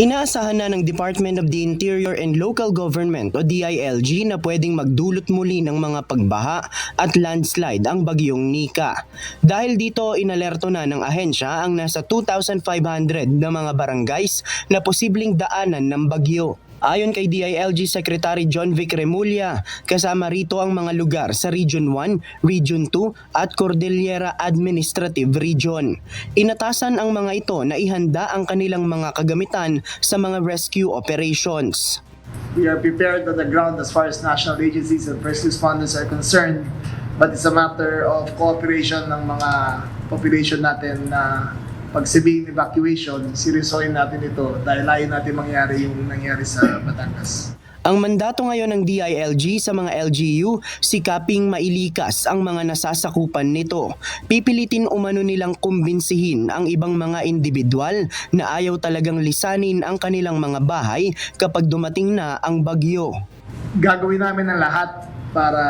Inaasahan na ng Department of the Interior and Local Government o DILG na pwedeng magdulot muli ng mga pagbaha at landslide ang bagyong Nika. Dahil dito, inalerto na ng ahensya ang nasa 2,500 na mga barangays na posibleng daanan ng bagyo. Ayon kay DILG Secretary John Vic Remulla, kasama rito ang mga lugar sa Region 1, Region 2 at Cordillera Administrative Region. Inatasan ang mga ito na ihanda ang kanilang mga kagamitan sa mga rescue operations. We are prepared on the ground as far as national agencies and first responders are concerned, but it's a matter of cooperation ng mga population natin na pag sabing evacuation, seryosohin natin ito dahil ayaw natin mangyari yung nangyari sa Batangas. Ang mandato ngayon ng DILG sa mga LGU, sikaping mailikas ang mga nasasakupan nito. Pipilitin umano nilang kumbinsihin ang ibang mga individual na ayaw talagang lisanin ang kanilang mga bahay kapag dumating na ang bagyo. Gagawin namin ang lahat para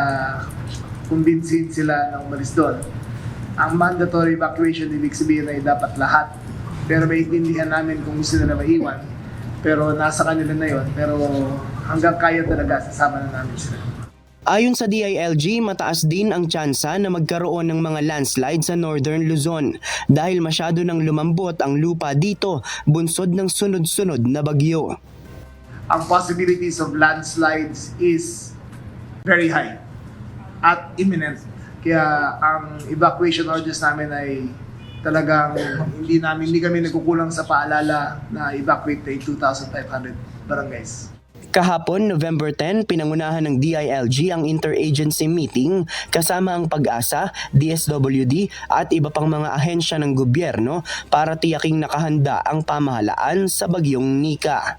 kumbinsihin sila na umalis doon. Ang mandatory evacuation, ibig sabihin ay dapat lahat. Pero maintindihan namin kung gusto nila maiwan. Pero nasa kanila na yon. Pero hanggang kaya talaga, sasama na namin sila. Ayon sa DILG, mataas din ang tsansa na magkaroon ng mga landslide sa Northern Luzon dahil masyado nang lumambot ang lupa dito, bunsod ng sunod-sunod na bagyo. Ang possibilities of landslides is very high at imminent. Kaya ang evacuation orders namin ay talagang hindi kami nagkukulang sa paalala na evacuate ay 2,500 barangays. Kahapon, November 10, pinangunahan ng DILG ang interagency meeting kasama ang Pag-asa, DSWD at iba pang mga ahensya ng gobyerno para tiyaking nakahanda ang pamahalaan sa bagyong Nika.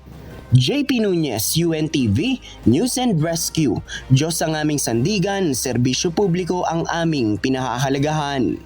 JP Nunez, UNTV, News and Rescue. Diyos ang aming sandigan, serbisyo publiko ang aming pinahahalagahan.